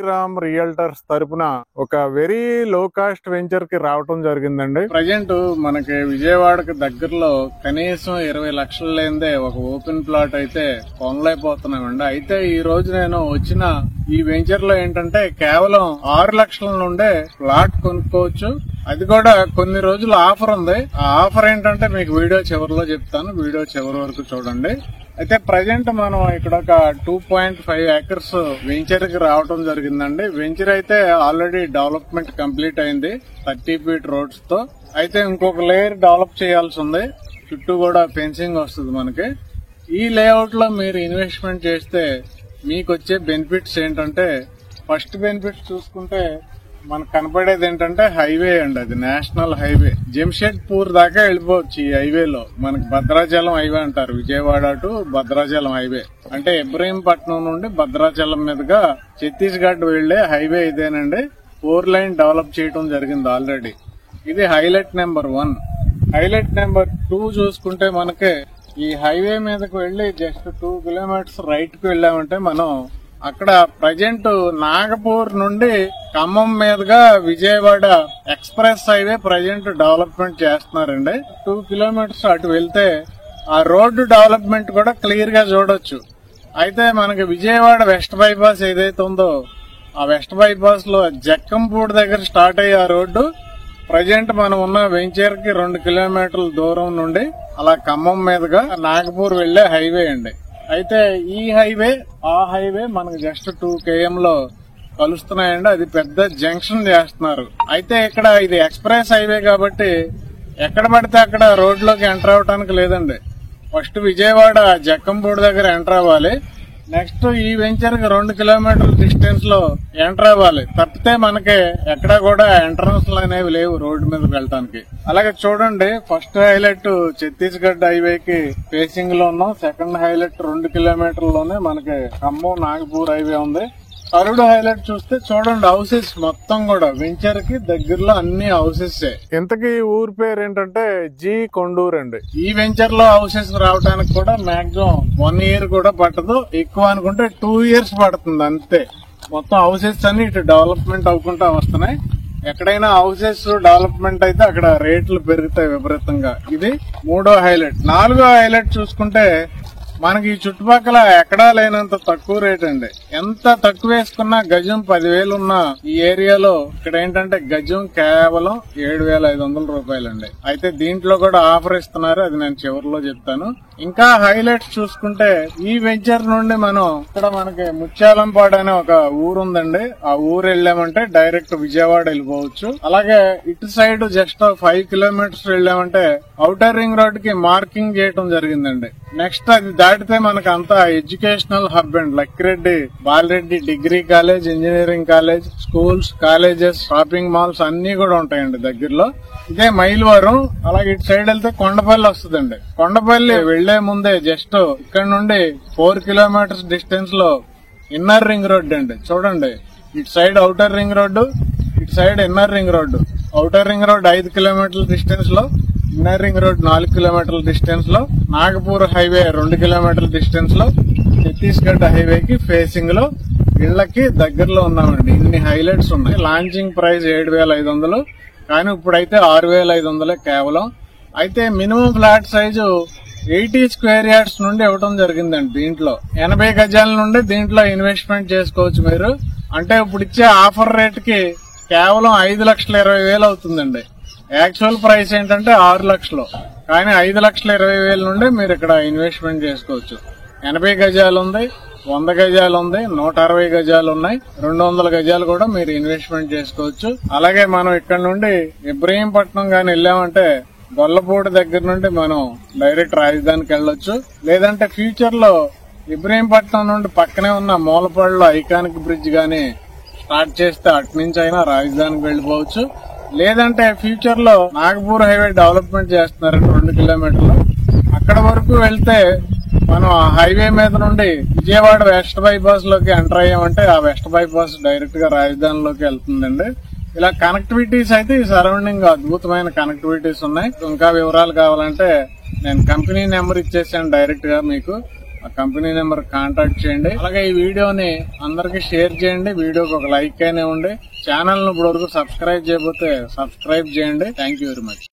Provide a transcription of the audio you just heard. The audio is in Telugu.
రామ్ రియల్టర్స్ తరపున ఒక వెరీ లో కాస్ట్ వెంచర్ కి రావటం జరిగిందండి. ప్రజెంట్ మనకి విజయవాడకి దగ్గరలో కనీసం 20 లక్షలు లేనిదే ఒక ఓపెన్ ప్లాట్ అయితే కొనలేకపోతున్నామండి. అయితే ఈ రోజు నేను వచ్చిన ఈ వెంచర్ లో ఏంటంటే కేవలం 6 లక్షల నుండే ప్లాట్ కొనుక్కోవచ్చు. అది కూడా కొన్ని రోజులు ఆఫర్ ఉంది. ఆ ఆఫర్ ఏంటంటే మీకు వీడియో చివరిలో చెప్తాను, వీడియో చివరి వరకు చూడండి. అయితే ప్రజెంట్ మనం ఇక్కడ ఒక 2.5 ఏకర్స్ వెంచర్ కి రావడం జరిగిందండి. వెంచర్ అయితే ఆల్రెడీ డెవలప్మెంట్ కంప్లీట్ అయింది 30 ఫీట్ రోడ్స్ తో. అయితే ఇంకొక లేయర్ డెవలప్ చేయాల్సి ఉంది. చుట్టూ కూడా ఫెన్సింగ్ వస్తుంది మనకి. ఈ లేఅవుట్ లో మీరు ఇన్వెస్ట్మెంట్ చేస్తే మీకు వచ్చే బెనిఫిట్స్ ఏంటంటే, ఫస్ట్ బెనిఫిట్స్ చూసుకుంటే మనకు కనపడేది ఏంటంటే హైవే అండి. అది నేషనల్ హైవే. జంషెడ్పూర్ దాకా వెళ్ళిపోవచ్చు ఈ హైవేలో. మనకి భద్రాచలం హైవే అంటారు, విజయవాడ టు భద్రాచలం హైవే. అంటే ఇబ్రహీంపట్నం నుండి భద్రాచలం మీదుగా ఛత్తీస్గఢ్ వెళ్లే హైవే ఇదేనండి. 4 లైన్ డెవలప్ చేయడం జరిగింది ఆల్రెడీ. ఇది హైలైట్ నెంబర్ 1. హైలైట్ నెంబర్ 2 చూసుకుంటే మనకి ఈ హైవే మీదకి వెళ్లి జస్ట్ 2 కిలోమీటర్స్ రైట్ కు వెళ్ళామంటే మనం అక్కడ ప్రజెంట్ నాగపూర్ నుండి ఖమ్మం మీదుగా Vijayawada express highway present development చేస్తున్నారండి. 2 కిలోమీటర్స్ అటు వెళ్తే ఆ రోడ్డు డెవలప్మెంట్ కూడా క్లియర్ గా చూడొచ్చు. అయితే మనకి విజయవాడ వెస్ట్ బైపాస్ ఏదైతే ఉందో ఆ వెస్ట్ బైపాస్ లో జక్కంపూడి దగ్గర స్టార్ట్ అయ్యే ఆ రోడ్డు ప్రజెంట్ మనం ఉన్న వెంచర్ కి 2 కిలోమీటర్ల దూరం నుండి అలా ఖమ్మం మీదుగా నాగపూర్ వెళ్లే హైవే అండి. అయితే ఈ హైవే ఆ హైవే మనకు జస్ట్ 2 km లో కలుస్తున్నాయండి. అది పెద్ద జంక్షన్ చేస్తున్నారు. అయితే ఇక్కడ ఇది ఎక్స్ప్రెస్ హైవే కాబట్టి ఎక్కడ పడితే అక్కడ రోడ్లోకి ఎంటర్ అవడానికి లేదండి. ఫస్ట్ విజయవాడ జక్కంపూడి దగ్గర ఎంటర్ అవ్వాలి. నెక్స్ట్ ఈ వెంచర్ కి 2 కిలోమీటర్ల డిస్టెన్స్ లో ఎంటర్ అవ్వాలి. తప్పితే మనకి ఎక్కడ కూడా ఎంట్రన్స్ అనేవి లేవు రోడ్డు మీదకి వెళ్ళటానికి. అలాగే చూడండి, ఫస్ట్ హైలైట్ ఛత్తీస్గఢ్ హైవేకి ఫేసింగ్ లో ఉన్నాం. సెకండ్ హైలైట్ 2 కిలోమీటర్లోనే మనకి ఖమ్మం నాగపూర్ హైవే ఉంది. థర్డ్ హైలైట్ చూస్తే చూడండి, హౌసెస్ మొత్తం కూడా వెంచర్ కి దగ్గరలో అన్ని హౌసెస్. ఇంతకీ ఊరి పేరు ఏంటంటే జీ కొండూరు అండి. ఈ వెంచర్ లో హౌసెస్ రావడానికి కూడా మాక్సిమం 1 year కూడా పట్టదు. ఎక్కువ అనుకుంటే 2 years పడుతుంది అంతే. మొత్తం హౌసెస్ అన్ని ఇటు డెవలప్మెంట్ అవ్వకుండా వస్తున్నాయి. ఎక్కడైనా హౌసెస్ డెవలప్మెంట్ అయితే అక్కడ రేట్లు పెరుగుతాయి విపరీతంగా. ఇది 3వ హైలైట్. 4వ హైలైట్ చూసుకుంటే మనకి ఈ చుట్టుపక్కల ఎక్కడా లేనంత తక్కువ రేట్ అండి. ఎంత తక్కువ వేసుకున్నా గజం 10,000 ఉన్న ఈ ఏరియాలో ఇక్కడ ఏంటంటే గజం కేవలం 7,500 రూపాయలండి. అయితే దీంట్లో కూడా ఆఫర్ ఇస్తున్నారు, అది నేను చివరిలో చెప్తాను. ఇంకా హైలైట్స్ చూసుకుంటే ఈ వెంచర్ నుండి మనం ఇక్కడ మనకి ముత్యాలంపాడు అనే ఒక ఊరు ఉందండి. ఆ ఊరు వెళ్ళామంటే డైరెక్ట్ విజయవాడ వెళ్ళిపోవచ్చు. అలాగే ఇటు సైడ్ జస్ట్ 5 కిలోమీటర్స్ వెళ్ళామంటే ఔటర్ రింగ్ రోడ్ కి మార్కింగ్ చేయడం జరిగిందండి. నెక్స్ట్ అది దాటితే మనకు అంతా educational hub and Lakkireddy Bala Reddy degree college, engineering college, schools, colleges, shopping malls అన్ని కూడా ఉంటాయండి దగ్గరలో. ఇదే మైలవరం. అలాగే ఇటు సైడ్ వెళ్తే కొండపల్లి వస్తుందండి. కొండపల్లి వెళ్లే ముందే జస్ట్ ఇక్కడ నుండి 4 కిలోమీటర్స్ డిస్టెన్స్ లో ఇన్నర్ రింగ్ రోడ్ అండి. చూడండి, ఇటు సైడ్ ఔటర్ రింగ్ రోడ్డు, ఇటు side inner ring road. Outer ring road 5 కిలోమీటర్ల డిస్టెన్స్ లో, ఇన్నర్ రింగ్ రోడ్ 4 కిలోమీటర్ల డిస్టెన్స్ లో, నాగపూర్ హైవే 2 కిలోమీటర్ల డిస్టెన్స్ లో, ఛత్తీస్గఢ్ హైవేకి ఫేసింగ్ లో ఇళ్లకి దగ్గరలో ఉన్నామండి. ఇన్ని హైలైట్స్ ఉన్నాయి. లాంచింగ్ ప్రైస్ 7,500, కానీ ఇప్పుడైతే 6,500 కేవలం. అయితే minimum flat size 80 square yards నుండి ఇవ్వడం జరిగిందండి. దీంట్లో 80 గజాల నుండి దీంట్లో ఇన్వెస్ట్మెంట్ చేసుకోవచ్చు మీరు. అంటే ఇప్పుడు ఇచ్చే ఆఫర్ రేట్ కి కేవలం 5,20,000 అవుతుందండి. యాక్చువల్ ప్రైస్ ఏంటంటే 6 లక్షలు, కానీ 5,20,000 నుండి మీరు ఇక్కడ ఇన్వెస్ట్మెంట్ చేసుకోవచ్చు. 80 గజాలు ఉంది, 100 గజాలు ఉంది, 160 గజాలు ఉన్నాయి, 200 గజాలు కూడా మీరు ఇన్వెస్ట్మెంట్ చేసుకోవచ్చు. అలాగే మనం ఇక్కడ నుండి ఇబ్రహీంపట్నం గాని వెళ్ళామంటే గొల్లపూడి దగ్గర నుండి మనం డైరెక్ట్ రాజధానికి వెళ్ళొచ్చు. లేదంటే ఫ్యూచర్ లో ఇబ్రహీంపట్నం నుండి పక్కనే ఉన్న మూలపాడులో ఐకానిక్ బ్రిడ్జ్ గాని స్టార్ట్ చేస్తే అటు నుంచి అయినా రాజధానికి వెళ్లిపోవచ్చు. లేదంటే ఫ్యూచర్ లో నాగపూర్ హైవే డెవలప్మెంట్ చేస్తున్నారంటే 2 కిలోమీటర్లు, అక్కడ వరకు వెళ్తే మనం ఆ హైవే మీద నుండి విజయవాడ వెస్ట్ బైపాస్ లోకి ఎంటర్ అయ్యామంటే ఆ వెస్ట్ బైపాస్ డైరెక్ట్ గా రాజధానిలోకి వెళ్తుందండి. ఇలా కనెక్టివిటీస్ అయితే ఈ సరౌండింగ్ అద్భుతమైన కనెక్టివిటీస్ ఉన్నాయి. ఇంకా వివరాలు కావాలంటే నేను కంపెనీ నెంబర్ ఇచ్చేసాను డైరెక్ట్ గా మీకు. ఆ కంపెనీ నెంబర్ కాంటాక్ట్ చేయండి. అలాగే ఈ వీడియోని అందరికి షేర్ చేయండి. వీడియోకి ఒక లైక్ అయినా ఇవ్వండి. ఛానల్ ను ఇప్పటివరకు సబ్స్క్రైబ్ చేయకపోతే సబ్స్క్రైబ్ చేయండి. Thank you very much.